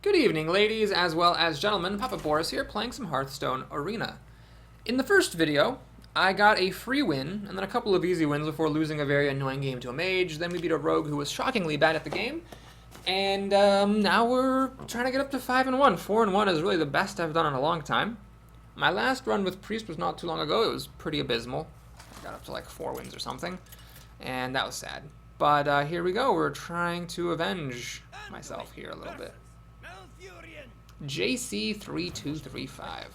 Good evening, ladies as well as gentlemen. Papa Boris here, playing some Hearthstone Arena. In the first video, I got a free win, and then a couple of easy wins before losing a very annoying game to a mage. Then we beat a rogue who was shockingly bad at the game. And now we're trying to get up to 5-1. 4-1 is really the best I've done in a long time. My last run with Priest was not too long ago. It was pretty abysmal. I got up to like 4 wins or something, and that was sad. But here we go. We're trying to avenge myself here a little bit. JC3235.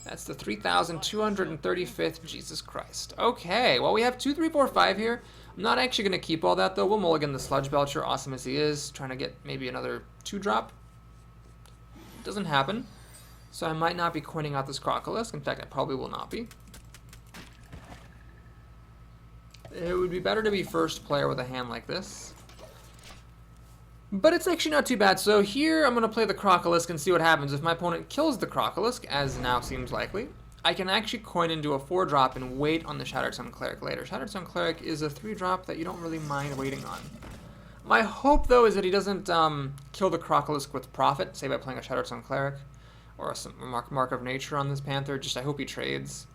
That's the 3,235th. Jesus Christ. Okay, well, we have 2, 3, 4, 5 here. I'm not actually going to keep all that, though. We'll mulligan the Sludge Belcher, awesome as he is. Trying to get maybe another 2-drop. Doesn't happen. So I might not be coining out this Crocolisk. In fact, I probably will not be. It would be better to be first player with a hand like this. But it's actually not too bad. So here I'm going to play the Crocolisk and see what happens. If my opponent kills the Crocolisk, as now seems likely, I can actually coin into a 4-drop and wait on the Shattered Sun Cleric later. Shattered Sun Cleric is a 3-drop that you don't really mind waiting on. My hope, though, is that he doesn't kill the Crocolisk with Profit, say by playing a Shattered Sun Cleric, or a Mark of Nature on this Panther. Just I hope he trades,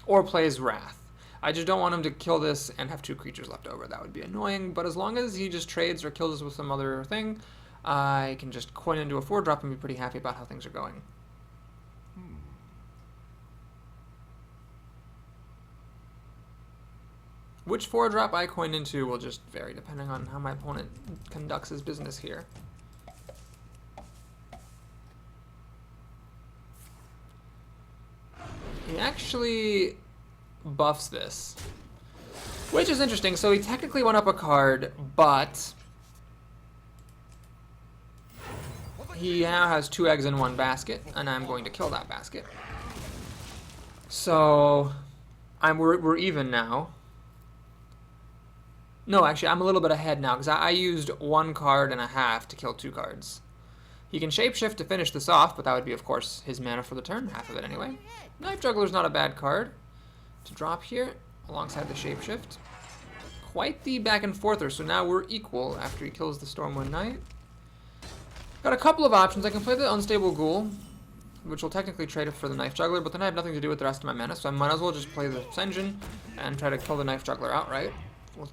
or plays Wrath. I just don't want him to kill this and have 2 creatures left over. That would be annoying, but as long as he just trades or kills us with some other thing, I can just coin into a 4-drop and be pretty happy about how things are going. Which 4-drop I coin into will just vary depending on how my opponent conducts his business here. He actually buffs this, which is interesting. So he technically went up a card, but he now has 2 eggs in 1 basket, and I'm going to kill that basket. So we're even now. No, actually, I'm a little bit ahead now because I used 1 card and a half to kill 2 cards. He can shapeshift to finish this off, but that would be, of course, his mana for the turn, half of it anyway. Knife Juggler's not a bad card to drop here alongside the shapeshift. Quite the back and forther, so now we're equal after he kills the Stormwind Knight. Got a couple of options. I can play the Unstable Ghoul, which will technically trade it for the Knife Juggler, but then I have nothing to do with the rest of my mana, so I might as well just play the Sen'jin and try to kill the Knife Juggler outright.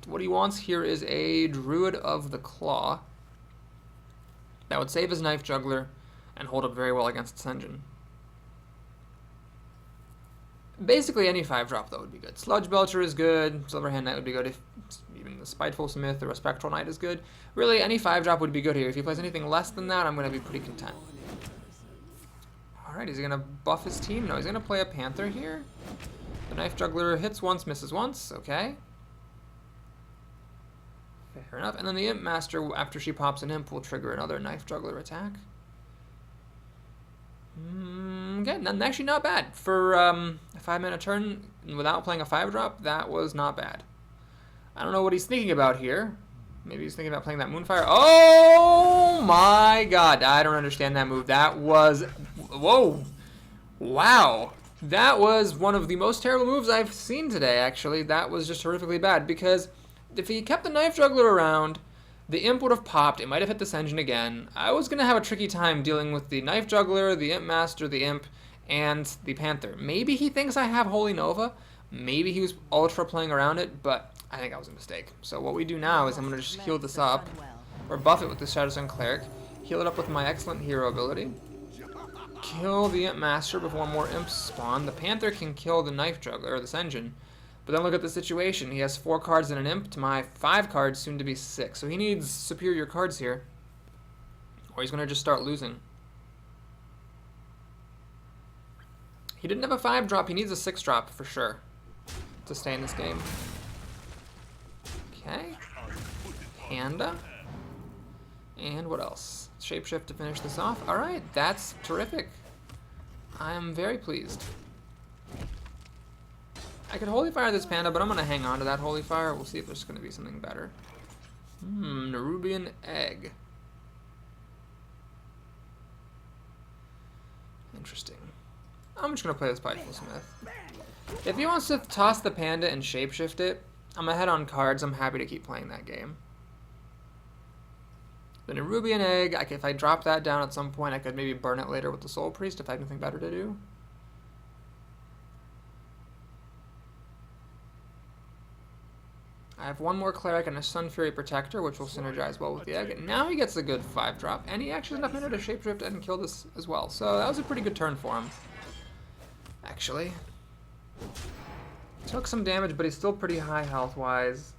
What he wants here is a Druid of the Claw that would save his Knife Juggler and hold up very well against Sen'jin. Basically, any 5-drop, though, would be good. Sludge Belcher is good. Silverhand Knight would be good. If even the Spiteful Smith or a Spectral Knight is good. Really, any 5-drop would be good here. If he plays anything less than that, I'm going to be pretty content. Alright, is he going to buff his team? No, he's going to play a Panther here. The Knife Juggler hits once, misses once. Okay. Fair enough. And then the Imp Master, after she pops an Imp, will trigger another Knife Juggler attack. Again, actually not bad. For a 5-mana turn without playing a 5-drop, that was not bad. I don't know what he's thinking about here. Maybe he's thinking about playing that Moonfire. Oh my god, I don't understand that move. That was... Whoa. Wow. That was one of the most terrible moves I've seen today, actually. That was just horrifically bad, because if he kept the Knife Juggler around, the Imp would have popped. It might have hit the Sen'jin again. I was going to have a tricky time dealing with the Knife Juggler, the Imp Master, the Imp, and the Panther. Maybe he thinks I have Holy Nova. Maybe he was ultra playing around it, but I think that was a mistake. So what we do now is I'm going to just heal this up, or buff it with the Shattered Sun Cleric, heal it up with my excellent hero ability, kill the Imp Master before more Imps spawn. The Panther can kill the Knife Juggler, or the Sen'jin. But then look at the situation. He has 4 cards and an Imp to my 5 cards, soon to be 6. So he needs superior cards here, or he's going to just start losing. He didn't have a 5-drop. He needs a 6-drop for sure to stay in this game. Okay. Panda. And what else? Shapeshift to finish this off. All right, that's terrific. I am very pleased. I could Holy Fire this Panda, but I'm going to hang on to that Holy Fire. We'll see if there's going to be something better. Nerubian Egg. Interesting. I'm just going to play this Spiteful Smith. If he wants to toss the Panda and shapeshift it, I'm ahead on cards. I'm happy to keep playing that game. The Nerubian Egg, if I drop that down at some point, I could maybe burn it later with the Soul Priest if I have anything better to do. I have one more Cleric and a Sun Fury Protector, which will synergize well with the egg. And now he gets a good 5-drop, and he actually has enough mana to Shapeshift and kill this as well. So that was a pretty good turn for him, actually. Took some damage, but he's still pretty high health-wise,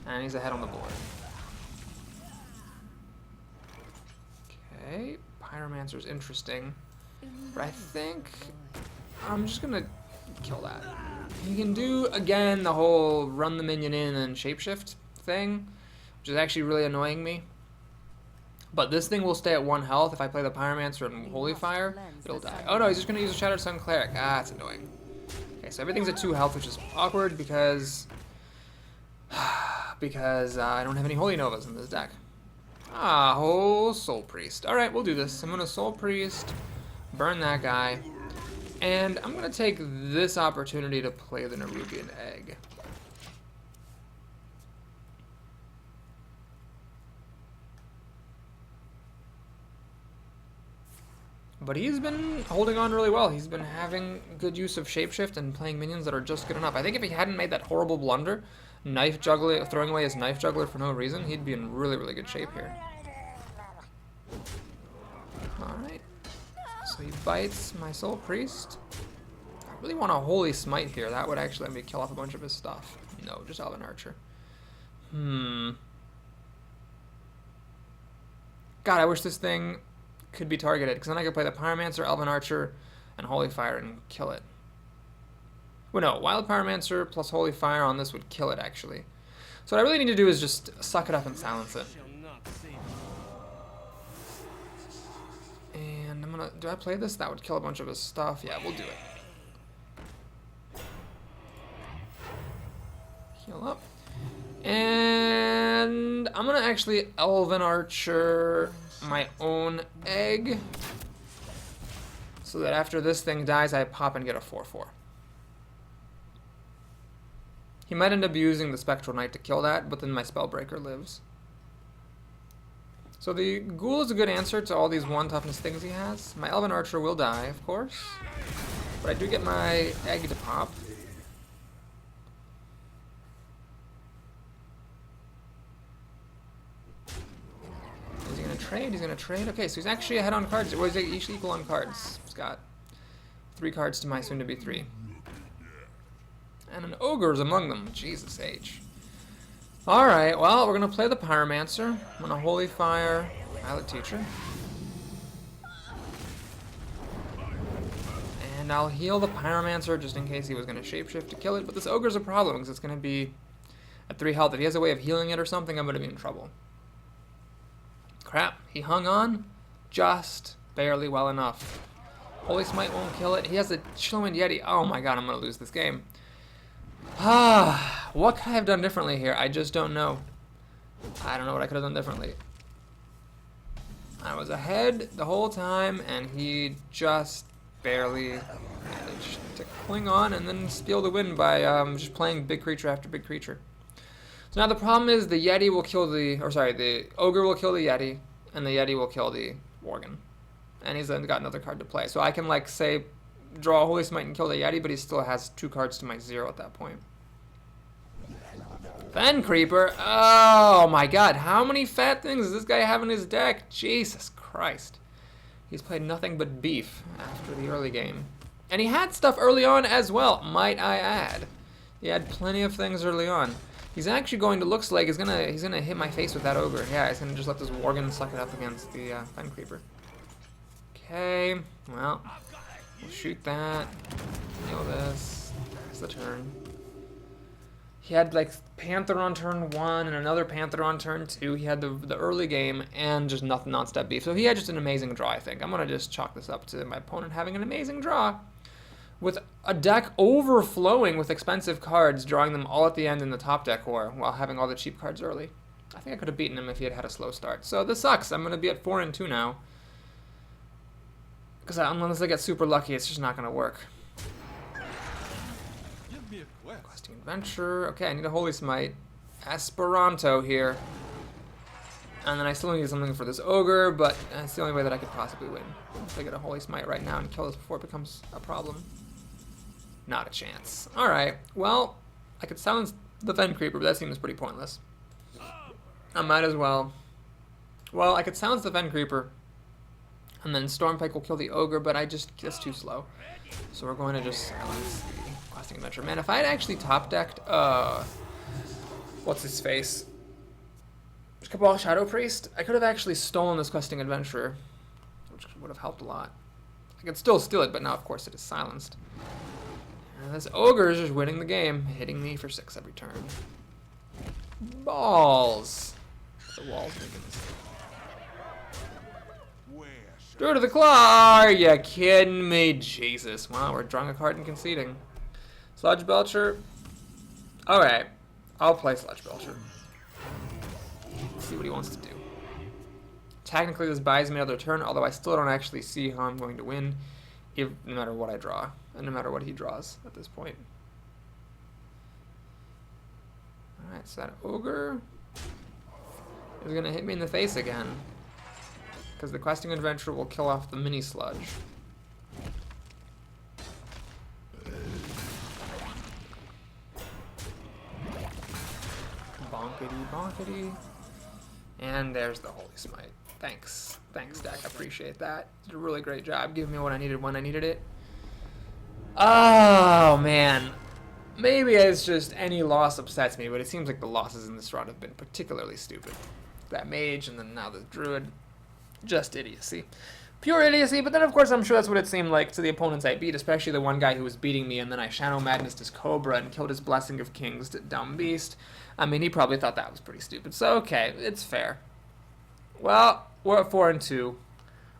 and he's ahead on the board. Okay, Pyromancer's interesting, but I think I'm just gonna kill that. He can do, again, the whole run the minion in and shapeshift thing, which is actually really annoying me. But this thing will stay at 1 health. If I play the Pyromancer and Holy Fire, it'll die. Oh no, he's just gonna use a Shattered Sun Cleric. Ah, that's annoying. Okay, so everything's at 2 health, which is awkward because I don't have any Holy Novas in this deck. Ah, whole Soul Priest. Alright, we'll do this. I'm gonna Soul Priest, burn that guy, and I'm gonna take this opportunity to play the Nerubian Egg. But he's been holding on really well. He's been having good use of Shapeshift and playing minions that are just good enough. I think if he hadn't made that horrible blunder, Knife Juggler, throwing away his Knife Juggler for no reason, he'd be in really, really good shape here. Alright. So he bites my Soul Priest. I really want a Holy Smite here. That would actually let me kill off a bunch of his stuff. No, just Elven Archer. God, I wish this thing could be targeted, because then I could play the Pyromancer, Elven Archer, and Holy Fire and kill it. Well, no, Wild Pyromancer plus Holy Fire on this would kill it, actually. So what I really need to do is just suck it up and silence it. And I'm gonna... Do I play this? That would kill a bunch of his stuff. Yeah, we'll do it. Heal up. And I'm gonna actually Elven Archer my own egg, so that after this thing dies, I pop and get a 4/4. He might end up using the Spectral Knight to kill that, but then my Spellbreaker lives. So the Ghoul is a good answer to all these 1 toughness things he has. My Elven Archer will die, of course, but I do get my egg to pop. He's gonna trade. Okay, so he's actually ahead on cards. Well, he's each equal on cards. He's got 3 cards to my soon-to-be 3. And an Ogre's among them. Jesus H. Alright, well, we're gonna play the Pyromancer. I'm gonna Holy Fire Pilot Teacher. And I'll heal the Pyromancer just in case he was gonna shapeshift to kill it. But this Ogre's a problem because it's gonna be at 3 health. If he has a way of healing it or something, I'm gonna be in trouble. Crap, he hung on just barely well enough. Holy Smite won't kill it. He has a Chillwind Yeti. Oh my god, I'm going to lose this game. What could I have done differently here? I just don't know. I don't know what I could have done differently. I was ahead the whole time, and he just barely managed to cling on and then steal the win by just playing big creature after big creature. So now the problem is the Yeti will kill the Ogre will kill the Yeti, and the Yeti will kill the Worgen. And he's then got another card to play. So I can, like, say, draw a Holy Smite and kill the Yeti, but he still has 2 cards to my 0 at that point. Fen Creeper. Oh my god, how many fat things does this guy have in his deck? Jesus Christ. He's played nothing but beef after the early game. And he had stuff early on as well, might I add. He had plenty of things early on. He's actually going to, looks like, he's gonna hit my face with that Ogre. Yeah, he's gonna just let this Worgen suck it up against the Fen Creeper. Okay, well, we'll shoot that. Heal this. That's the turn. He had, like, Panther on turn 1 and another Panther on turn 2. He had the early game and just nothing non-step beef. So he had just an amazing draw, I think. I'm gonna just chalk this up to my opponent having an amazing draw, with a deck overflowing with expensive cards, drawing them all at the end in the top deck war, while having all the cheap cards early. I think I could have beaten him if he had had a slow start. So this sucks. I'm going to be at 4-2 now. Because unless I get super lucky, it's just not going to work. Questing Adventure. Okay, I need a Holy Smite. Esperanto here. And then I still need something for this ogre, but that's the only way that I could possibly win. If I get a Holy Smite right now and kill this before it becomes a problem. Not a chance. Alright, well, I could silence the Fen Creeper, but that seems pretty pointless. I might as well. Well, I could silence the Fen Creeper, and then Stormpike will kill the ogre, but that's too slow. So we're going to just silence the Questing Adventure. Man, if I had actually top decked, what's his face? Cabal Shadow Priest, I could have actually stolen this Questing Adventurer, which would have helped a lot. I could still steal it, but now of course it is silenced. And this ogre is just winning the game, hitting me for 6 every turn. Balls. The wall's making this. Through to the claw! Are you kidding me? Jesus. Wow, we're drawing a card and conceding. Sludge Belcher. Alright. I'll play Sludge Belcher. See what he wants to do. Technically this buys me another turn, although I still don't actually see how I'm going to win, no matter what I draw, and no matter what he draws at this point. Alright, so that ogre is going to hit me in the face again, because the Questing Adventurer will kill off the mini sludge. Bonkity bonkity. And there's the Holy Smite. Thanks. Thanks, deck. I appreciate that. You did a really great job giving me what I needed when I needed it. Oh, man. Maybe it's just any loss upsets me, but it seems like the losses in this round have been particularly stupid. That mage and then now the druid. Just idiocy. Pure idiocy, but then of course I'm sure that's what it seemed like to the opponents I beat, especially the one guy who was beating me, and then I Shadow Madnessed his Cobra and killed his Blessing of Kings, dumb beast. I mean, he probably thought that was pretty stupid, so okay, it's fair. Well, we're at 4-2,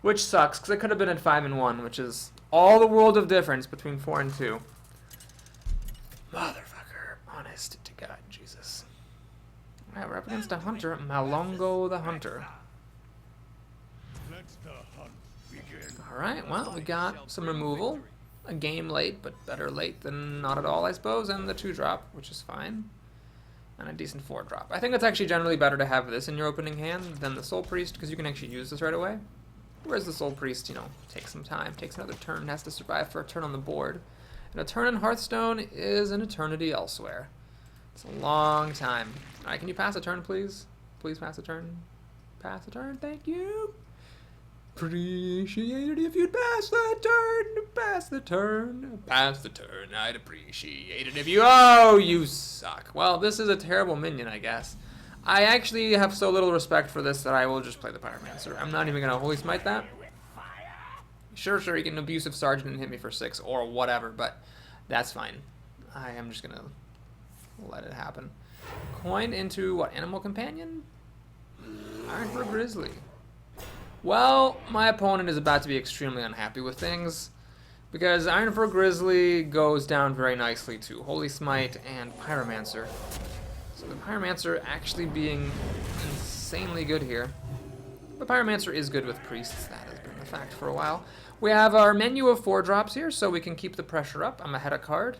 which sucks, because it could have been at 5-1, which is all the world of difference between 4 and 2. Motherfucker, honest to God, Jesus. Alright, we're up against a hunter, Malongo the Hunter. Alright, well, we got some removal. A game late, but better late than not at all, I suppose, and the 2-drop, which is fine. And a decent 4-drop. I think it's actually generally better to have this in your opening hand than the Soul Priest, because you can actually use this right away. Whereas the Soul Priest, you know, takes some time, takes another turn, has to survive for a turn on the board. And a turn in Hearthstone is an eternity elsewhere. It's a long time. Alright, can you pass a turn, please? Please pass a turn. Pass a turn, thank you. Appreciate it if you'd pass the turn, pass the turn, pass the turn. I'd appreciate it if you... Oh, you suck. Well, this is a terrible minion, I guess. I actually have so little respect for this that I will just play the Pyromancer. I'm not even going to Holy Smite that. Sure, he can Abusive Sergeant and hit me for 6 or whatever, but that's fine. I am just going to let it happen. Coin into, what, Animal Companion? Ironfur Grizzly. Well, my opponent is about to be extremely unhappy with things, because Ironfur Grizzly goes down very nicely to Holy Smite and Pyromancer. So the Pyromancer actually being insanely good here. But Pyromancer is good with Priests, that has been the fact for a while. We have our menu of 4-drops here, so we can keep the pressure up. I'm ahead a card.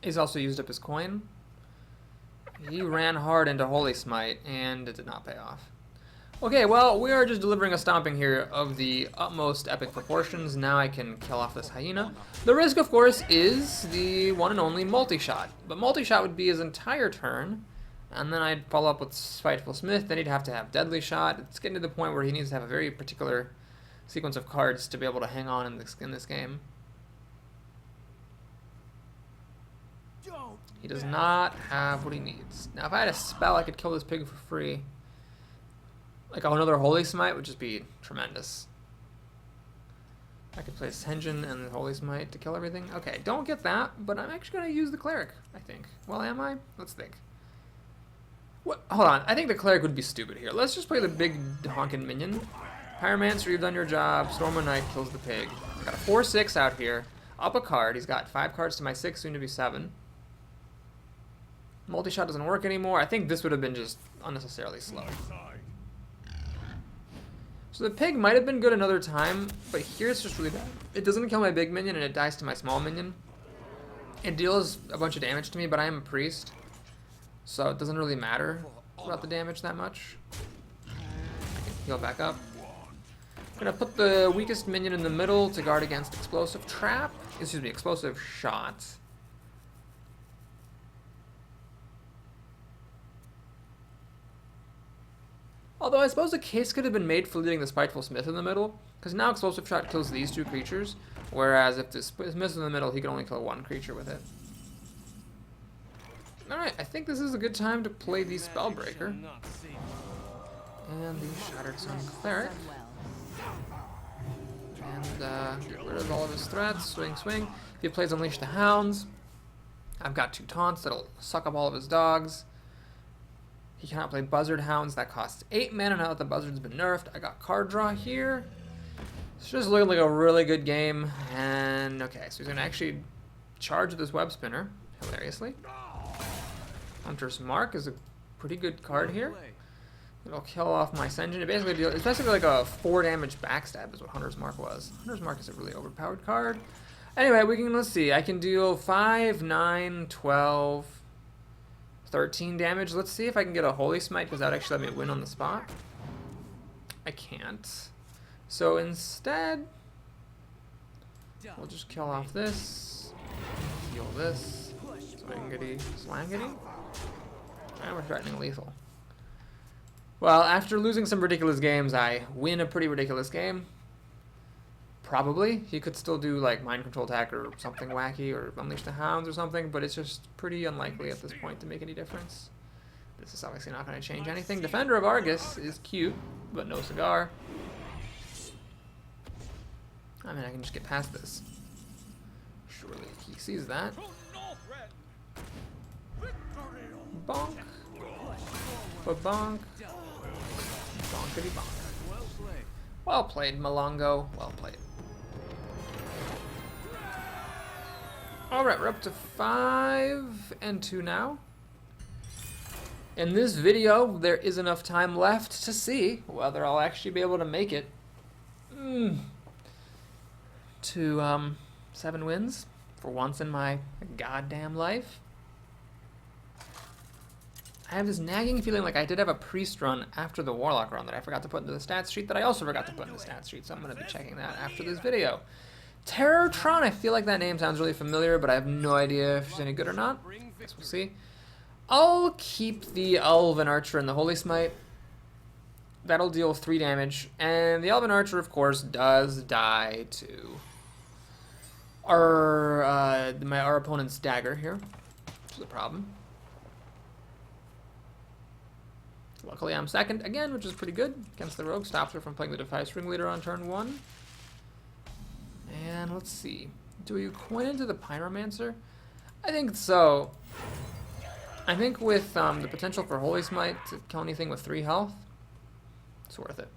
He's also used up his coin. He ran hard into Holy Smite, and it did not pay off. Okay, well, we are just delivering a stomping here of the utmost epic proportions. Now I can kill off this hyena. The risk, of course, is the one and only multi-shot. But multi-shot would be his entire turn, and then I'd follow up with Spiteful Smith, then he'd have to have Deadly Shot. It's getting to the point where he needs to have a very particular sequence of cards to be able to hang on in this game. He does not have what he needs. Now, if I had a spell, I could kill this pig for free. Like another Holy Smite would just be tremendous. I could play Tension and the Holy Smite to kill everything. Okay, don't get that, but I'm actually going to use the Cleric, I think. Well, am I? Let's think. What? Hold on, I think the Cleric would be stupid here. Let's just play the big honkin' minion. Pyromancer, you've done your job. Storm of Night kills the pig. I got a 4-6 out here. Up a card. He's got 5 cards to my 6, soon to be 7. Multi-shot doesn't work anymore. I think this would have been just unnecessarily slow. So the pig might have been good another time, but here it's just really bad. It doesn't kill my big minion and it dies to my small minion. It deals a bunch of damage to me, but I am a priest, so it doesn't really matter. about the damage that much. I can heal back up. I'm gonna put the weakest minion in the middle to guard against explosive trap. Excuse me, explosive shots. Although I suppose a case could have been made for leaving the Spiteful Smith in the middle, because now explosive shot kills these 2 creatures, whereas if the Smith is in the middle, he can only kill 1 creature with it. Alright, I think this is a good time to play the Spellbreaker. And the Shattered Sun Cleric. And get rid of all of his threats. Swing, swing. If he plays Unleash the Hounds, I've got 2 taunts that'll suck up all of his dogs. He cannot play Buzzard Hounds. That costs 8 mana now that the Buzzard's been nerfed. I got card draw here. It's just looking like a really good game. And okay, so he's going to actually charge this Web Spinner, hilariously. Hunter's Mark is a pretty good card here. It'll kill off my Senjin. It's basically like a 4 damage backstab is what Hunter's Mark was. Hunter's Mark is a really overpowered card. Anyway, let's see. I can deal 5, 9, 12, 13 damage. Let's see if I can get a Holy Smite, because that would actually let me win on the spot. I can't. So instead, we'll just kill off this, heal this, swangity, slangity, and we're threatening lethal. Well, after losing some ridiculous games, I win a pretty ridiculous game. Probably. He could still do like Mind Control Attack or something wacky, or Unleash the Hounds or something, but it's just pretty unlikely at this point to make any difference. This is obviously not going to change anything. Defender of Argus is cute, but no cigar. I mean, I can just get past this. Surely he sees that. Bonk. Ba-bonk. Bonkity bonk. Well played, Malongo. Well played. Alright, we're up to 5 and 2 now. In this video, there is enough time left to see whether I'll actually be able to make it to 7 wins for once in my goddamn life. I have this nagging feeling like I did have a priest run after the warlock run that I forgot to put into the stats sheet that I also forgot to put in the stats sheet, so I'm going to be checking that after this video. Terrortron, I feel like that name sounds really familiar, but I have no idea if it's any good or not. Guess we'll see. I'll keep the Elven Archer and the Holy Smite. That'll deal 3 damage, and the Elven Archer, of course, does die to our opponent's dagger here, which is a problem. Luckily, I'm second again, which is pretty good against the rogue. Stops her from playing the Defiance Ringleader on turn 1. And let's see. Do you coin into the Pyromancer? I think so. I think with the potential for Holy Smite to kill anything with 3 health, it's worth it.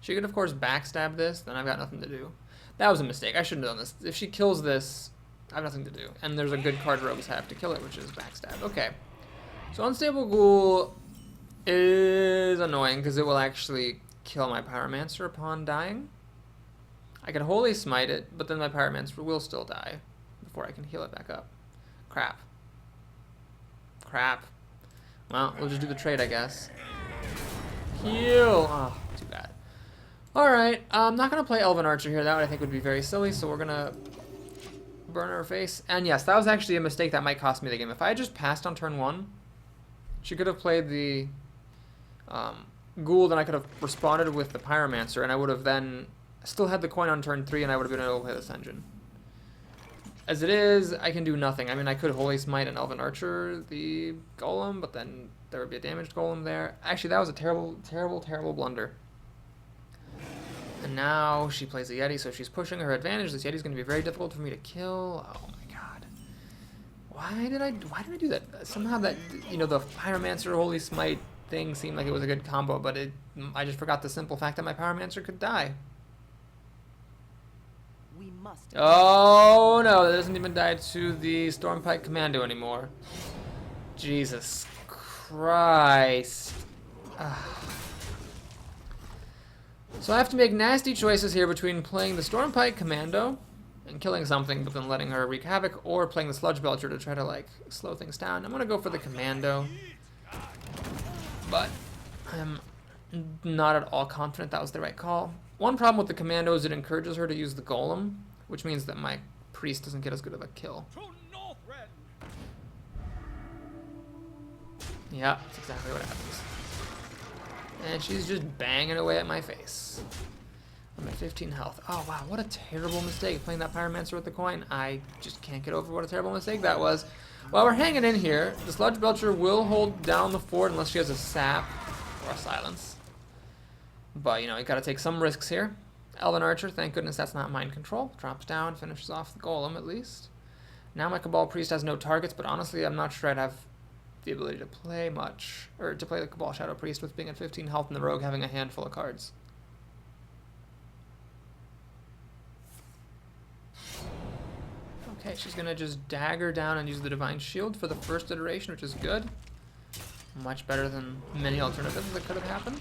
She could, of course, backstab this, then I've got nothing to do. That was a mistake. I shouldn't have done this. If she kills this, I have nothing to do. And there's a good card rogues have to kill it, which is backstab. Okay. So Unstable Ghoul is annoying because it will actually kill my Pyromancer upon dying. I can Holy Smite it, but then my Pyromancer will still die before I can heal it back up. Crap. Crap. Well, we'll just do the trade, I guess. Heal! Oh, too bad. Alright, I'm not going to play Elven Archer here. That would, I think, would be very silly, so we're going to burn her face. And yes, that was actually a mistake that might cost me the game. If I had just passed on turn 1, she could have played the Ghoul, then I could have responded with the Pyromancer, and I would have then still had the coin on turn 3, and I would have been able to play this engine. As it is, I can do nothing. I mean, I could Holy Smite and Elven Archer the Golem, but then there would be a damaged Golem there. Actually, that was a terrible, terrible, terrible blunder. And now she plays a Yeti, so she's pushing her advantage. This Yeti's going to be very difficult for me to kill. Oh my god. Why did I do that? Somehow that, you know, the Pyromancer Holy Smite thing seemed like it was a good combo, but I just forgot the simple fact that my Pyromancer could die. Oh no, that doesn't even die to the Stormpike Commando anymore. Jesus Christ. So I have to make nasty choices here between playing the Stormpike Commando and killing something, but then letting her wreak havoc, or playing the Sludge Belcher to try to, like, slow things down. I'm gonna go for the Commando. but I'm not at all confident that was the right call. One problem with the commando is it encourages her to use the golem, which means that my priest doesn't get as good of a kill. Yeah, that's exactly what happens. And she's just banging away at my face. I'm at 15 health. Oh wow, what a terrible mistake playing that Pyromancer with the coin. I just can't get over what a terrible mistake that was. While we're hanging in here, the Sludge Belcher will hold down the fort unless she has a sap or a silence. But you know, you gotta take some risks here. Elven Archer, thank goodness that's not mind control. Drops down, finishes off the golem at least. Now my Cabal Priest has no targets, but honestly I'm not sure I'd have the ability to play much, or to play the Cabal Shadow Priest with being at 15 health and the Rogue having a handful of cards. Okay, she's gonna just dagger down and use the Divine Shield for the first iteration, which is good. Much better than many alternatives that could have happened.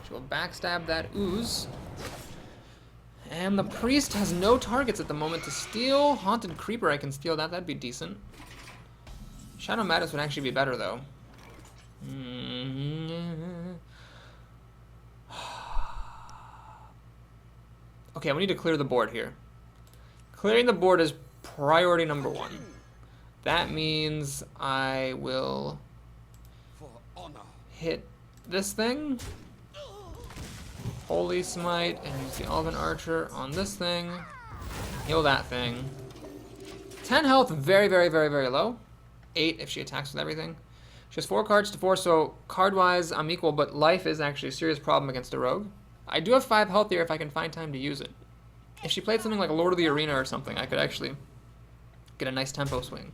She will backstab that ooze. And the priest has no targets at the moment to steal. Haunted Creeper, I can steal that, that'd be decent. Shadow Madness would actually be better though. Okay, we need to clear the board here. Clearing the board is priority number 1. That means I will hit this thing. Holy Smite and use the Elven Archer on this thing. Heal that thing. 10 health, very, very, very, very low. 8 if she attacks with everything. She has 4 cards to 4, so card-wise I'm equal, but life is actually a serious problem against a rogue. I do have 5 health here if I can find time to use it. If she played something like Lord of the Arena or something, I could actually get a nice tempo swing.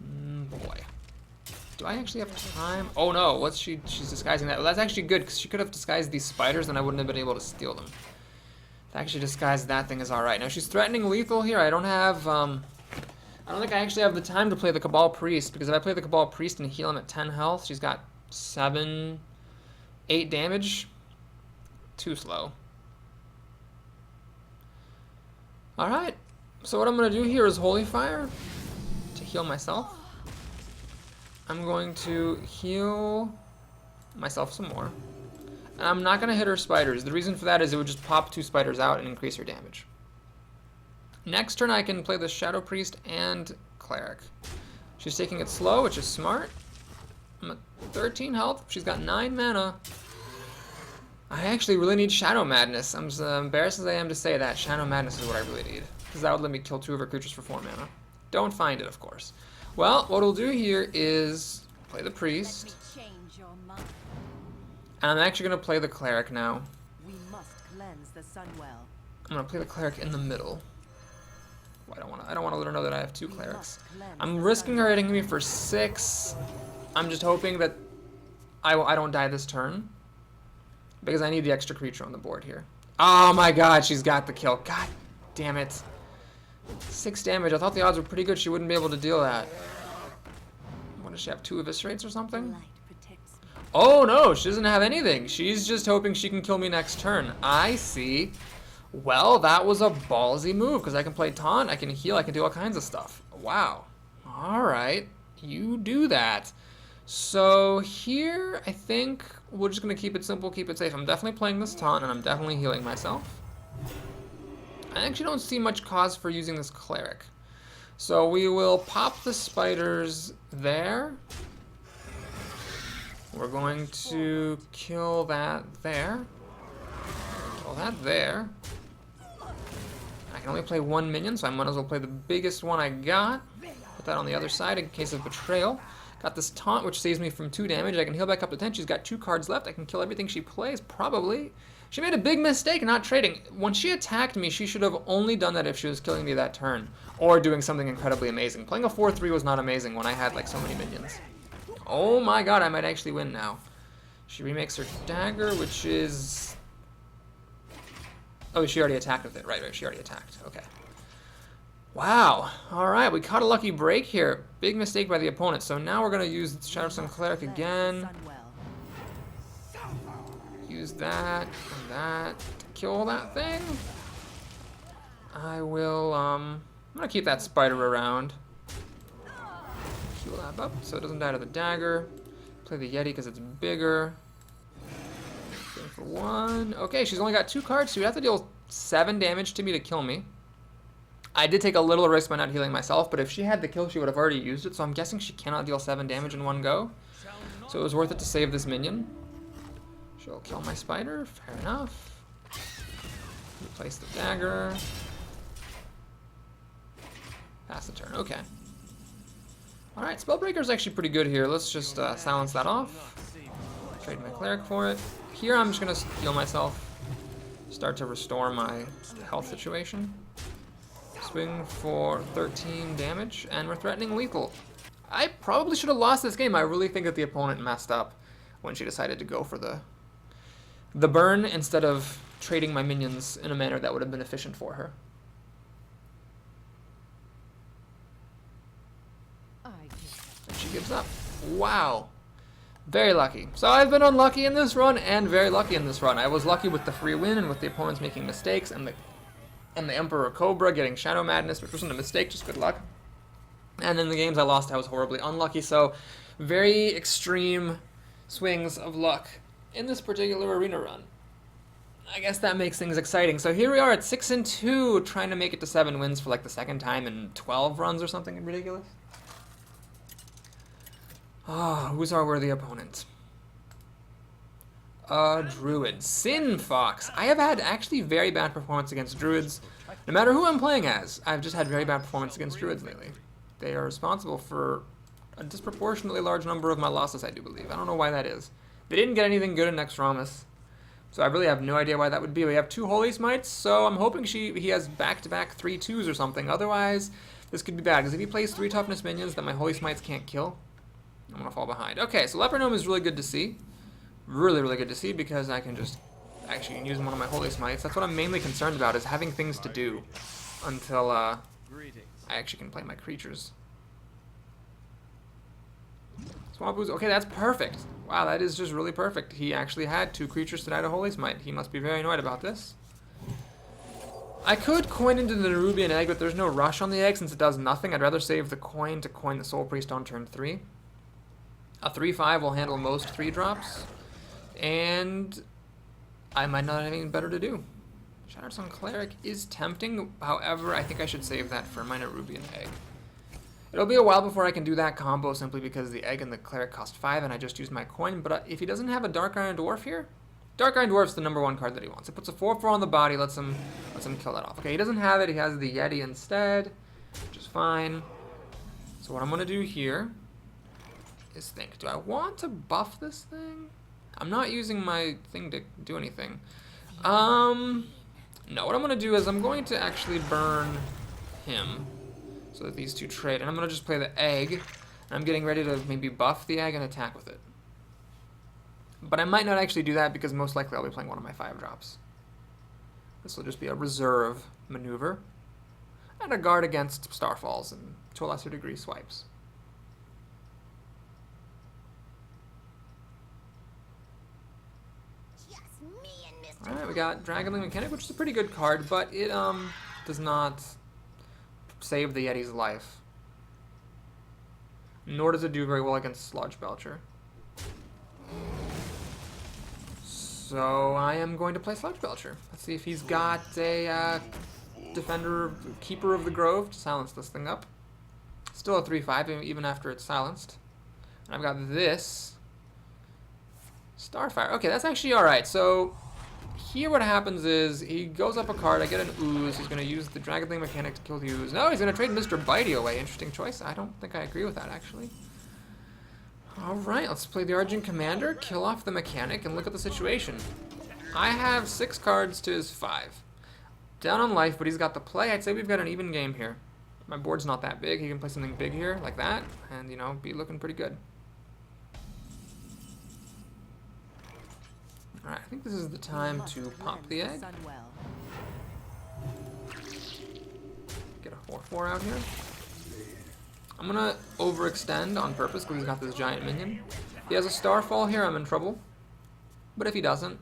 Boy. Do I actually have time? Oh no, what's she's disguising that. Well, that's actually good, because she could have disguised these spiders and I wouldn't have been able to steal them. To actually disguise that thing is alright. Now she's threatening lethal here. I don't have, I don't think I actually have the time to play the Cabal Priest, because if I play the Cabal Priest and heal him at 10 health, she's got 8 damage. Too slow. Alright, so what I'm going to do here is Holy Fire to heal myself. I'm going to heal myself some more. And I'm not going to hit her spiders. The reason for that is it would just pop 2 spiders out and increase her damage. Next turn I can play the Shadow Priest and Cleric. She's taking it slow, which is smart. I'm at 13 health. She's got 9 mana. I actually really need Shadow Madness. I'm as embarrassed as I am to say that. Shadow Madness is what I really need, because that would let me kill 2 of her creatures for 4 mana. Don't find it, of course. Well, what we'll do here is play the Priest. And I'm actually going to play the Cleric now. We must cleanse the Sunwell. I'm going to play the Cleric in the middle. Well, I don't want to let her know that I have 2 Clerics. I'm risking her hitting me for 6. I'm just hoping that I don't die this turn, because I need the extra creature on the board here. Oh my god, she's got the kill. God damn it. 6 damage. I thought the odds were pretty good she wouldn't be able to deal that. What does she have, 2 Eviscerates or something? Oh no, she doesn't have anything. She's just hoping she can kill me next turn. I see. Well, that was a ballsy move, because I can play Taunt, I can heal, I can do all kinds of stuff. Wow. Alright, you do that. So here, I think we're just going to keep it simple, keep it safe. I'm definitely playing this Taunt, and I'm definitely healing myself. I actually don't see much cause for using this Cleric. So we will pop the spiders there. We're going to kill that there. Kill that there. I can only play 1 minion, so I might as well play the biggest one I got. Put that on the other side in case of betrayal. Got this Taunt, which saves me from 2 damage. I can heal back up to 10. She's got 2 cards left. I can kill everything she plays, probably. She made a big mistake not trading. When she attacked me, she should have only done that if she was killing me that turn, or doing something incredibly amazing. Playing a 4-3 was not amazing when I had like so many minions. Oh my god, I might actually win now. She remakes her dagger, which is... Oh, she already attacked with it. Right, she already attacked. Okay. Wow. Alright, we caught a lucky break here. Big mistake by the opponent. So now we're going to use Shadowstone Cleric again. Use that and that to kill that thing. I will, I'm going to keep that spider around. Heal that up so it doesn't die to the dagger. play the Yeti because it's bigger. Going for 1. Okay, she's only got 2 cards. She would have to deal 7 damage to me to kill me. I did take a little risk by not healing myself, but if she had the kill, she would have already used it, so I'm guessing she cannot deal 7 damage in one go. So it was worth it to save this minion. She'll kill my spider, fair enough. Replace the dagger. Pass the turn, okay. Alright, Spellbreaker's actually pretty good here. Let's just silence that off. Trade my cleric for it. Here I'm just going to heal myself. Start to restore my health situation. Swing for 13 damage, and we're threatening lethal. I probably should have lost this game. I really think that the opponent messed up when she decided to go for the burn instead of trading my minions in a manner that would have been efficient for her. And she gives up. Wow. Very lucky. So I've been unlucky in this run and very lucky in this run. I was lucky with the free win and with the opponents making mistakes and the Emperor Cobra getting Shadow Madness, which wasn't a mistake, just good luck. And in the games I lost, I was horribly unlucky, so very extreme swings of luck in this particular arena run. I guess that makes things exciting. So here we are at 6-2, trying to make it to 7 wins for like the second time in 12 runs or something ridiculous. Ah, who's our worthy opponent? Druid. Sin Fox. I have had actually very bad performance against Druids. No matter who I'm playing as, I've just had very bad performance against Druids lately. They are responsible for a disproportionately large number of my losses, I do believe. I don't know why that is. They didn't get anything good in Naxrammas, so I really have no idea why that would be. We have 2 Holy Smites, so I'm hoping he has back-to-back 3/2s or something. Otherwise, this could be bad, because if he plays 3 toughness minions that my Holy Smites can't kill, I'm going to fall behind. Okay, so Leper Gnome is really good to see. Really, really good to see, because I can just actually use one of my Holy Smites. That's what I'm mainly concerned about, is having things to do until I actually can play my creatures. Swamp Ooze. Okay, that's perfect. Wow, that is just really perfect. He actually had 2 creatures to die to Holy Smite. He must be very annoyed about this. I could coin into the Nerubian Egg, but there's no rush on the egg since it does nothing. I'd rather save the coin to coin the Soul Priest on turn 3. A 3/5 will handle most 3-drops. And I might not have anything better to do. Shattered Sun Cleric is tempting. However, I think I should save that for my Nerubian Egg. It'll be a while before I can do that combo simply because the egg and the cleric cost 5 and I just used my coin. But if he doesn't have a Dark Iron Dwarf here, Dark Iron Dwarf's the #1 card that he wants. It puts a 4/4 on the body, lets him kill that off. Okay, he doesn't have it. He has the Yeti instead, which is fine. So what I'm going to do here is think, do I want to buff this thing? I'm not using my thing to do anything. No, what I'm going to do is I'm going to actually burn him so that these 2 trade. And I'm going to just play the egg. And I'm getting ready to maybe buff the egg and attack with it. But I might not actually do that because most likely I'll be playing one of my 5-drops. This will just be a reserve maneuver. And a guard against Starfalls and, to a lesser degree, swipes. Alright, we got Dragonling Mechanic, which is a pretty good card, but it does not save the Yeti's life. Nor does it do very well against Sludge Belcher. So I am going to play Sludge Belcher. Let's see if he's got a Keeper of the Grove to silence this thing up. Still a 3/5 even after it's silenced. And I've got this Starfire. Okay, that's actually alright. So here what happens is he goes up a card, I get an Ooze, he's going to use the Dragonling Mechanic to kill the Ooze. No, he's going to trade Mr. Bitey away. Interesting choice. I don't think I agree with that, actually. Alright, let's play the Argent Commander, kill off the Mechanic, and look at the situation. I have 6 cards to his 5. Down on life, but he's got the play. I'd say we've got an even game here. My board's not that big. He can play something big here, like that, and, you know, be looking pretty good. Alright, I think this is the time to pop the egg. Get a 4/4 out here. I'm gonna overextend on purpose because he's got this giant minion. If he has a Starfall here, I'm in trouble. But if he doesn't,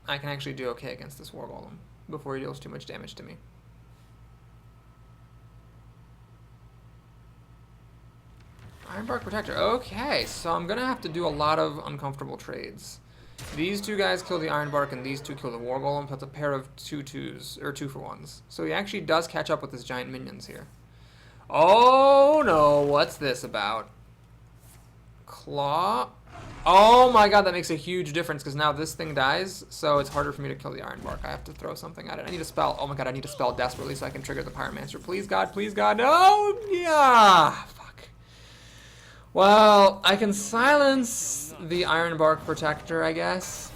I can actually do okay against this War Golem before he deals too much damage to me. Ironbark Protector. Okay, so I'm gonna have to do a lot of uncomfortable trades. These two guys kill the Ironbark, and these two kill the War Golem. That's a pair of 2/2s, or 2-for-1s. So he actually does catch up with his giant minions here. Oh no, what's this about? Claw? Oh my god, that makes a huge difference, because now this thing dies, so it's harder for me to kill the Ironbark. I have to throw something at it. I need a spell. Oh my god, I need a spell desperately so I can trigger the Pyromancer. Please god, no! Yeah! Fuck. Well, I can silence the Ironbark Protector, I guess.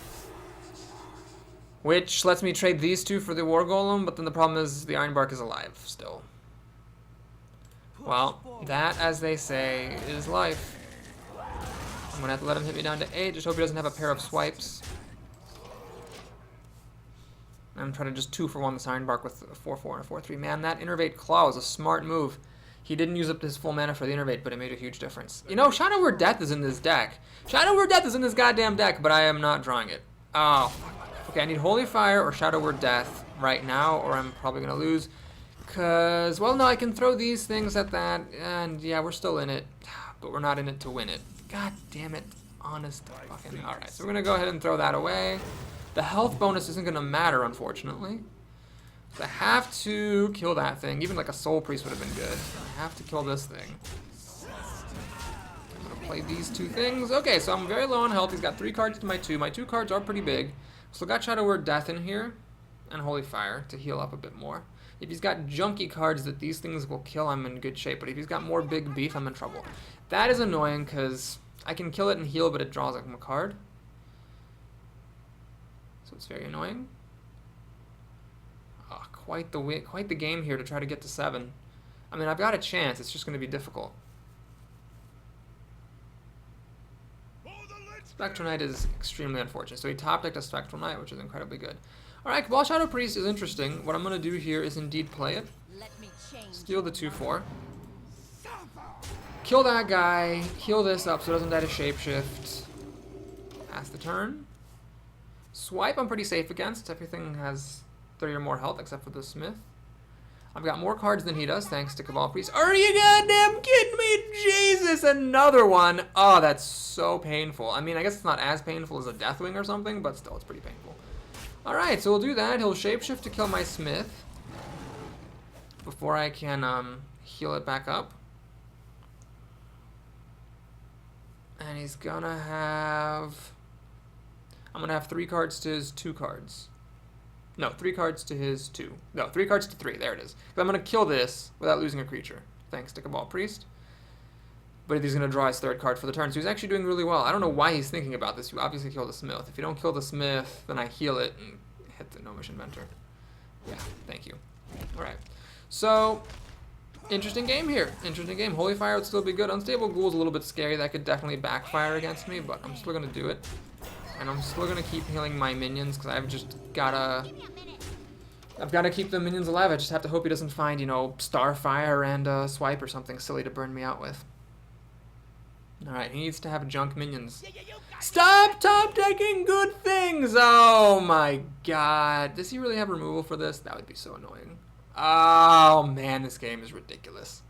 Which lets me trade these two for the War Golem, but then the problem is the Ironbark is alive still. Well, that, as they say, is life. I'm gonna have to let him hit me down to 8. Just hope he doesn't have a pair of swipes. I'm trying to just 2-for-1 this Ironbark with a 4/4 and a 4/3. Man, that Innervate Claw was a smart move. He didn't use up his full mana for the Innervate, but it made a huge difference. You know, Shadow Word Death is in this deck. Shadow Word Death is in this goddamn deck, but I am not drawing it. Oh, fuck. Okay, I need Holy Fire or Shadow Word Death right now, or I'm probably gonna lose. Cause, well, no, I can throw these things at that, and yeah, we're still in it, but we're not in it to win it. God damn it, honest fucking. Alright, so we're gonna go ahead and throw that away. The health bonus isn't gonna matter, unfortunately. So I have to kill that thing. Even like a Soul Priest would have been good. I have to kill this thing. I'm gonna play these two things. Okay, so I'm very low on health. He's got 3 cards to my 2. My 2 cards are pretty big. Still got Shadow Word Death in here, and Holy Fire to heal up a bit more. If he's got junky cards that these things will kill, I'm in good shape. But if he's got more big beef, I'm in trouble. That is annoying, because I can kill it and heal, but it draws like a card. So it's very annoying. Oh, quite the game here to try to get to 7. I mean, I've got a chance. It's just going to be difficult. Spectral Knight is extremely unfortunate. So he top decked a Spectral Knight, which is incredibly good. Alright, Cabal Shadow Priest is interesting. What I'm going to do here is indeed play it. Steal the 2/4. Kill that guy. Heal this up so it doesn't die to Shapeshift. Pass the turn. Swipe I'm pretty safe against. Everything has 30 or more health except for the Smith. I've got more cards than he does thanks to Cabal Priest. Are you goddamn kidding me? Jesus, another one. Oh, that's so painful. I mean, I guess it's not as painful as a Deathwing or something, but still, it's pretty painful. Alright, so we'll do that. He'll Shapeshift to kill my Smith before I can heal it back up. And he's gonna have... I'm gonna have 3 cards to his 2 cards. No, 3 cards to his 2. No, 3 cards to 3. There it is. But I'm gonna kill this without losing a creature, thanks to Cabal Priest. But he's gonna draw his 3rd card for the turn, so he's actually doing really well. I don't know why he's thinking about this. You obviously kill the Smith. If you don't kill the Smith, then I heal it and hit the Gnomish Inventor. Yeah, thank you. Alright. So, interesting game here. Interesting game. Holy Fire would still be good. Unstable Ghoul's a little bit scary. That could definitely backfire against me, but I'm still gonna do it. And I'm still gonna keep healing my minions, because I've just gotta... I've got to keep the minions alive. I just have to hope he doesn't find, you know, Starfire and Swipe or something silly to burn me out with. Alright, he needs to have junk minions. Stop top decking good things! Oh my god. Does he really have removal for this? That would be so annoying. Oh man, this game is ridiculous.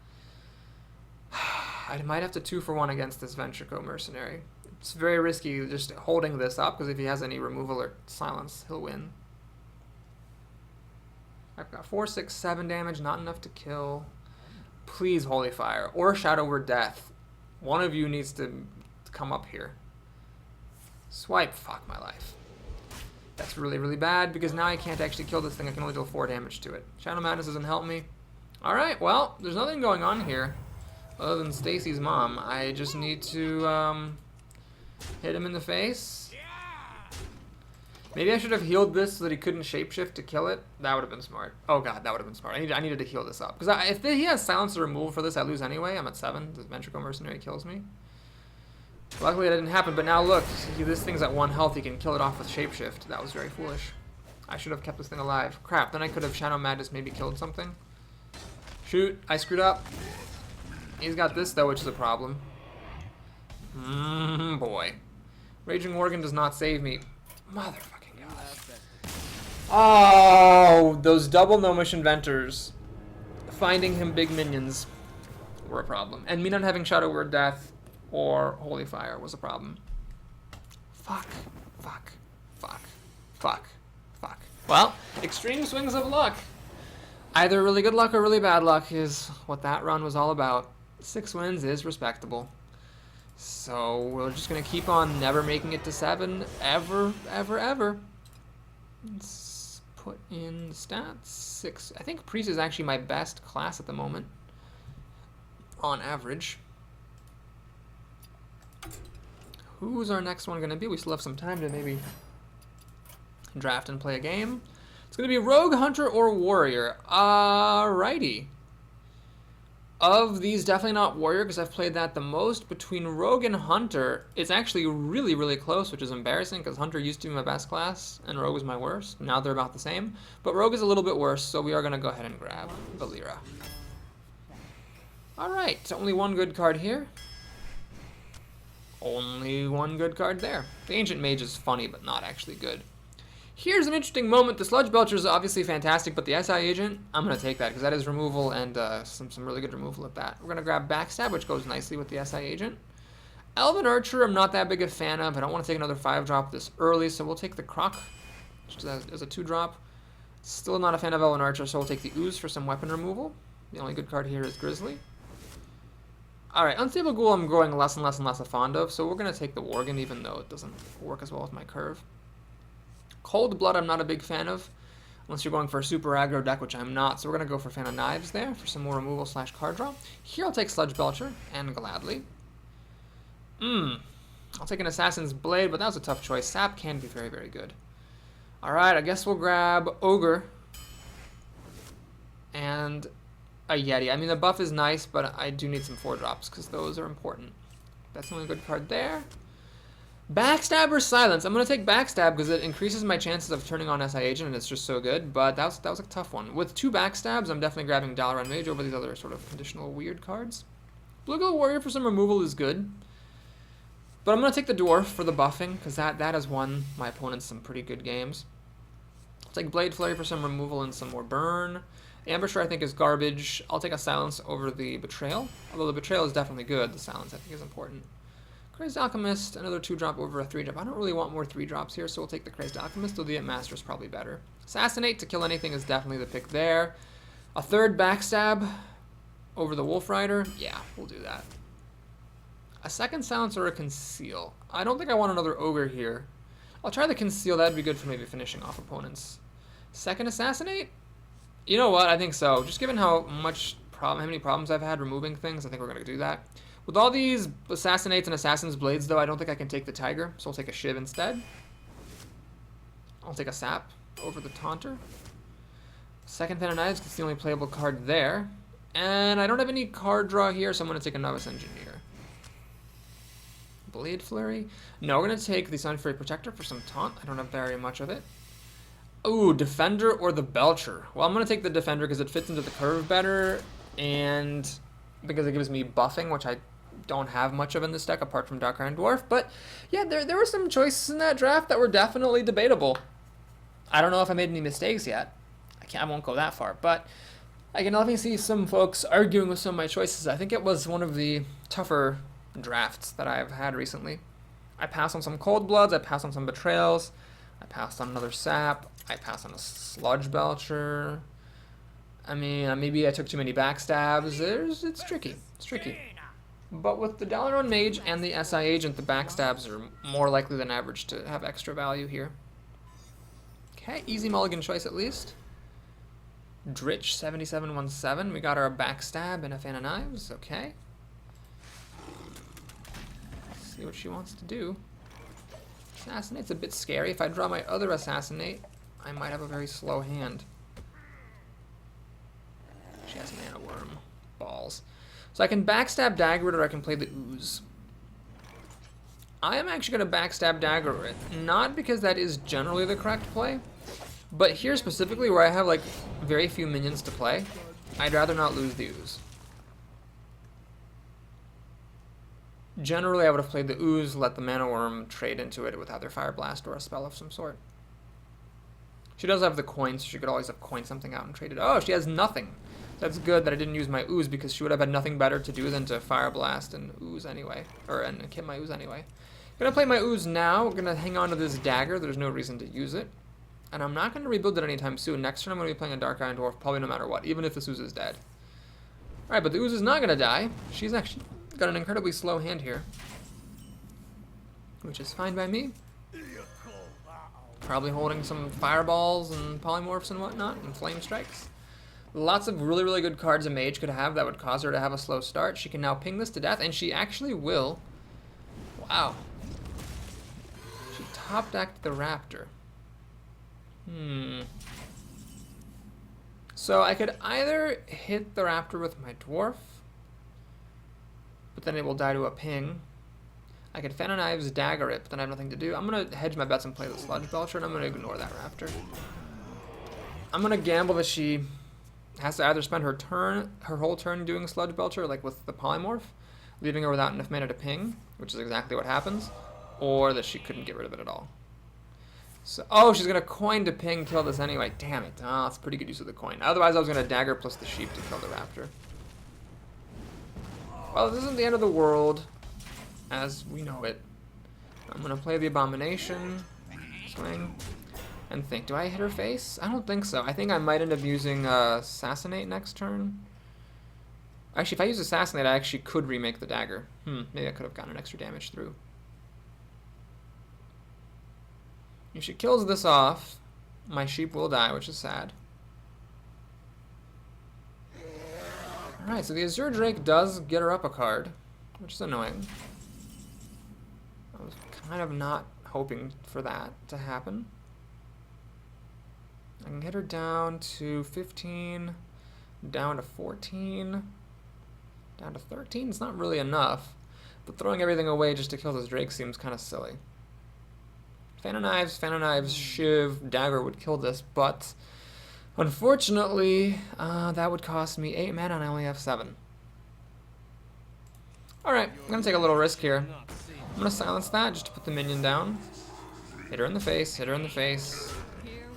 I might have to 2-for-1 against this Ventrico Mercenary. It's very risky just holding this up, because if he has any removal or silence, he'll win. I've got 4, 6, 7 damage, not enough to kill. Please, Holy Fire. Or Shadow Word Death. One of you needs to come up here. Swipe. Fuck my life. That's really, really bad, because now I can't actually kill this thing. I can only deal 4 damage to it. Shadow Madness doesn't help me. Alright, well, there's nothing going on here other than Stacy's mom. I just need to hit him in the face. Maybe I should have healed this so that he couldn't shapeshift to kill it. That would have been smart. Oh god, that would have been smart. I needed to heal this up. Because if he has silence or removal for this, I lose anyway. I'm at 7. The Ventrico Mercenary kills me. Luckily that didn't happen, but now look. This thing's at 1 health. He can kill it off with shapeshift. That was very foolish. I should have kept this thing alive. Crap, then I could have Shadow Madness maybe killed something. Shoot, I screwed up. He's got this though, which is a problem. Boy. Raging Worgen does not save me. Motherfucking god. Oh, those double Gnomish Inventors. Finding him big minions. were a problem. And me not having Shadow Word Death or Holy Fire was a problem. Fuck. Fuck. Fuck. Fuck. Fuck. Well, extreme swings of luck. Either really good luck or really bad luck is what that run was all about. 6 wins is respectable. So we're just going to keep on never making it to 7 ever, ever, ever. Let's put in stats. 6. I think Priest is actually my best class at the moment. On average. Who's our next one going to be? We still have some time to maybe draft and play a game. It's going to be Rogue, Hunter, or Warrior. Alrighty. Of these, definitely not Warrior, because I've played that the most. Between Rogue and Hunter, it's actually really, really close, which is embarrassing, because Hunter used to be my best class, and Rogue was my worst. Now they're about the same. But Rogue is a little bit worse, so we are going to go ahead and grab Valera. Alright, only one good card here. Only one good card there. The Ancient Mage is funny, but not actually good. Here's an interesting moment. The Sludge Belcher is obviously fantastic, but the SI Agent, I'm going to take that because that is removal and some really good removal at that. We're going to grab Backstab, which goes nicely with the SI Agent. Elven Archer, I'm not that big a fan of. I don't want to take another 5-drop this early, so we'll take the Croc just as a 2-drop. Still not a fan of Elven Archer, so we'll take the Ooze for some weapon removal. The only good card here is Grizzly. Alright, Unstable Ghoul I'm growing less and less and less fond of, so we're going to take the Worgen even though it doesn't work as well with my curve. Cold Blood I'm not a big fan of, unless you're going for a super aggro deck, which I'm not, so we're going to go for Fan of Knives there for some more removal / card draw. Here I'll take Sludge Belcher, and gladly. I'll take an Assassin's Blade, but that was a tough choice. Sap can be very, very good. Alright, I guess we'll grab Ogre and a Yeti. I mean, the buff is nice, but I do need some 4-drops, because those are important. That's the only good card there. Backstab or Silence? I'm going to take Backstab because it increases my chances of turning on SI Agent, and it's just so good, but that was a tough one. With 2 Backstabs, I'm definitely grabbing Dalaran Mage over these other sort of conditional weird cards. Bluegill Warrior for some removal is good, but I'm going to take the Dwarf for the buffing, because that has won my opponents some pretty good games. I'll take Blade Flurry for some removal and some more burn. Ambusher I think is garbage. I'll take a Silence over the Betrayal, although the Betrayal is definitely good. The Silence I think is important. Crazed Alchemist, another 2-drop over a 3-drop. I don't really want more 3-drops here, so we'll take the Crazed Alchemist, though the Master is probably better. Assassinate to kill anything is definitely the pick there. A 3rd Backstab over the Wolf Rider. Yeah, we'll do that. A 2nd Silence or a Conceal. I don't think I want another Ogre here. I'll try the Conceal. That'd be good for maybe finishing off opponents. 2nd Assassinate? You know what? I think so. Just given how many problems I've had removing things, I think we're going to do that. With all these Assassinates and Assassin's Blades, though, I don't think I can take the Tiger, so I'll take a Shiv instead. I'll take a Sap over the Taunter. 2nd Fan of Knives, it's the only playable card there. And I don't have any card draw here, so I'm going to take a Novice Engineer. Blade Flurry. No, we're going to take the Sun Fury Protector for some taunt. I don't have very much of it. Ooh, Defender or the Belcher. Well, I'm going to take the Defender because it fits into the curve better, and because it gives me buffing, which I don't have much of in this deck apart from Dark Iron Dwarf. But yeah, there were some choices in that draft that were definitely debatable. I don't know if I made any mistakes yet. I won't go that far, but I can definitely see some folks arguing with some of my choices. I think it was one of the tougher drafts that I've had recently. I passed on some Cold Bloods, I passed on some Betrayals, I passed on another Sap, I passed on a Sludge Belcher. I mean, maybe I took too many Backstabs. It's tricky. It's tricky. But with the Dalaran Mage and the SI Agent, the Backstabs are more likely than average to have extra value here. Okay, easy mulligan choice at least. Dritch 7717. We got our Backstab and a Fan of Knives. Okay. Let's see what she wants to do. Assassinate's a bit scary. If I draw my other Assassinate, I might have a very slow hand. She has Mana Worm. Balls. So I can Backstab Dagger it, or I can play the Ooze. I am actually going to Backstab Dagger it. Not because that is generally the correct play, but here specifically where I have like very few minions to play, I'd rather not lose the Ooze. Generally I would have played the Ooze, let the Mana Worm trade into it with either Fire Blast or a spell of some sort. She does have the coins, so she could always have coined something out and traded. Oh, she has nothing. That's good that I didn't use my ooze because she would have had nothing better to do than to fire blast and ooze anyway, and hit my ooze anyway. Gonna play my ooze now. We're gonna hang on to this dagger. There's no reason to use it, and I'm not gonna rebuild it anytime soon. Next turn I'm gonna be playing a Dark Iron Dwarf, probably no matter what, even if this ooze is dead. All right, but the ooze is not gonna die. She's actually got an incredibly slow hand here, which is fine by me. Probably holding some fireballs and polymorphs and whatnot, and flame strikes. Lots of really, really good cards a mage could have that would cause her to have a slow start. She can now ping this to death, and she actually will. Wow. She top-decked the raptor. So I could either hit the raptor with my dwarf, but then it will die to a ping. I could Fan of Knives dagger it, but then I have nothing to do. I'm going to hedge my bets and play the Sludge Belcher, and I'm going to ignore that raptor. I'm going to gamble that she has to either spend her whole turn doing Sludge Belcher, like with the Polymorph, leaving her without enough mana to ping, which is exactly what happens, or that she couldn't get rid of it at all. So, oh, she's going to coin to ping, kill this anyway. Damn it. Oh, that's pretty good use of the coin. Otherwise, I was going to dagger plus the sheep to kill the raptor. Well, this isn't the end of the world, as we know it. I'm going to play the Abomination, swing, and think. Do I hit her face? I don't think so. I think I might end up using Assassinate next turn. Actually, if I use Assassinate, I actually could remake the dagger. Maybe I could have gotten an extra damage through. If she kills this off, my sheep will die, which is sad. Alright, so the Azure Drake does get her up a card, which is annoying. I was kind of not hoping for that to happen. I can get her down to 15, down to 14, down to 13. It's not really enough, but throwing everything away just to kill this Drake seems kind of silly. Fan of Knives, Shiv, Dagger would kill this, but unfortunately, that would cost me 8 mana and I only have 7. Alright, I'm going to take a little risk here. I'm going to silence that just to put the minion down. Hit her in the face, hit her in the face,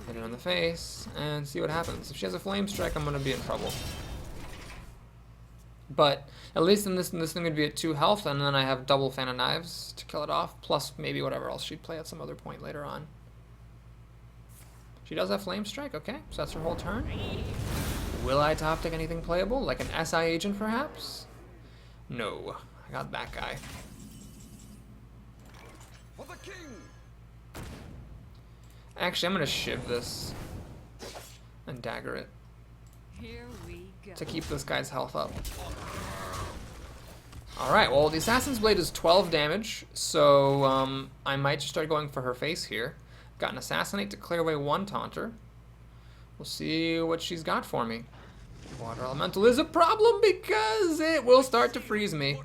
hit her in the face, and see what happens. If she has a Flame Strike, I'm going to be in trouble. But at least in this thing would be at 2 health, and then I have double Fan of Knives to kill it off, plus maybe whatever else she'd play at some other point later on. She does have Flame Strike, okay, so that's her whole turn. Will I top deck anything playable, like an SI agent perhaps? No, I got that guy. For the king. Actually, I'm gonna Shiv this and dagger it. Here we go. To keep this guy's health up. Alright, well, the Assassin's Blade is 12 damage, so I might just start going for her face here. Got an Assassinate to clear away 1 Taunter. We'll see what she's got for me. Water Elemental is a problem because it will start to freeze me.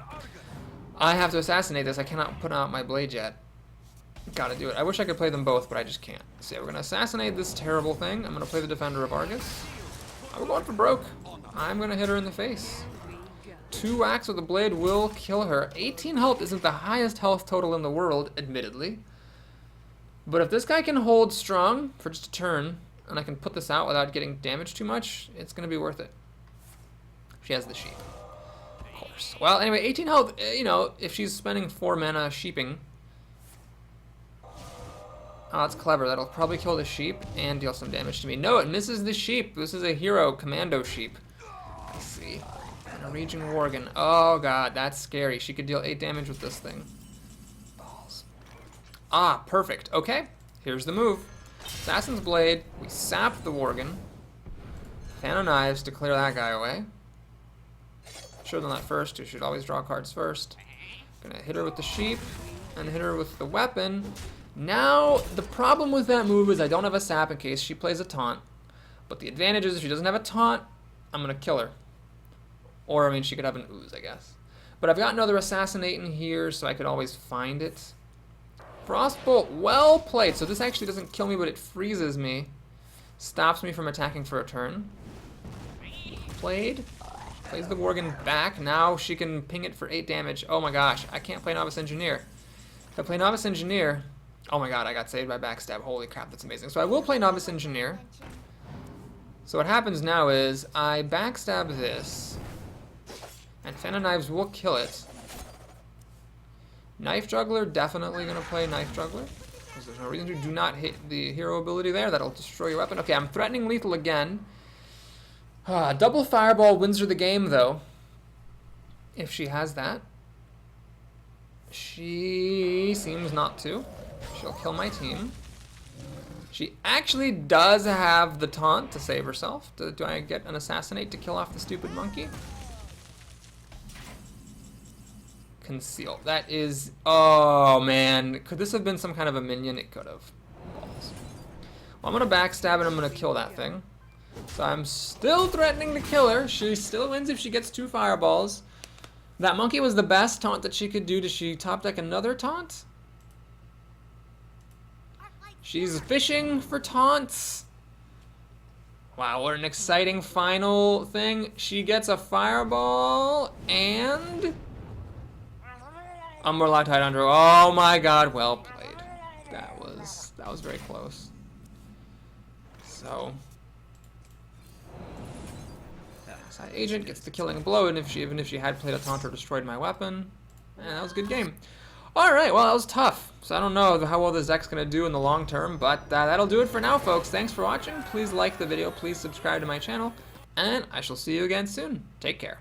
I have to Assassinate this. I cannot put out my blade yet. Gotta do it. I wish I could play them both, but I just can't. So yeah, we're gonna Assassinate this terrible thing. I'm gonna play the Defender of Argus. We're going for broke. I'm gonna hit her in the face. 2 whacks with the blade will kill her. 18 health isn't the highest health total in the world, admittedly. But if this guy can hold strong for just a turn, and I can put this out without getting damaged too much, it's gonna be worth it. She has the sheep, of course. Well, anyway, 18 health, you know, if she's spending 4 mana sheeping. Oh, that's clever. That'll probably kill the sheep and deal some damage to me. No, it misses the sheep. This is a hero commando sheep. Let's see. And a Raging Worgen. Oh, God, that's scary. She could deal 8 damage with this thing. Balls. Ah, perfect. Okay, here's the move. Assassin's Blade. We sap the Worgen. Fan of Knives to clear that guy away. Sure than that first. You should always draw cards first. Gonna hit her with the sheep and hit her with the weapon. Now, the problem with that move is I don't have a sap in case she plays a taunt. But the advantage is if she doesn't have a taunt, I'm going to kill her. Or, I mean, she could have an ooze, I guess. But I've got another Assassinate in here, so I could always find it. Frostbolt, well played. So this actually doesn't kill me, but it freezes me. Stops me from attacking for a turn. Played. Plays the Worgen back. Now she can ping it for 8 damage. Oh my gosh, I can't play Novice Engineer. If I play Novice Engineer... Oh my god, I got saved by backstab. Holy crap, that's amazing. So I will play Novice Engineer. So what happens now is I backstab this, and Fan of Knives will kill it. Knife Juggler, definitely going to play Knife Juggler, because there's no reason to. Do not hit the hero ability there. That'll destroy your weapon. Okay, I'm threatening lethal again. Double Fireball wins her the game, though, if she has that. She seems not to. She'll kill my team. She actually does have the taunt to save herself. Do I get an assassinate to kill off the stupid monkey? Conceal. That is... Oh, man. Could this have been some kind of a minion? It could have. Balls. Well, I'm going to backstab and I'm going to kill that thing. So I'm still threatening to kill her. She still wins if she gets 2 fireballs. That monkey was the best taunt that she could do. Does she top deck another taunt? She's fishing for taunts. Wow, what an exciting final thing. She gets a fireball and... Umberlock Tidehunter. Oh my god, well played. That was very close. So... Side agent gets the killing blow, and even if she had played a taunt or destroyed my weapon, that was a good game. Alright, well, that was tough. So I don't know how well this deck's going to do in the long term, but that'll do it for now, folks. Thanks for watching. Please like the video, please subscribe to my channel, and I shall see you again soon. Take care.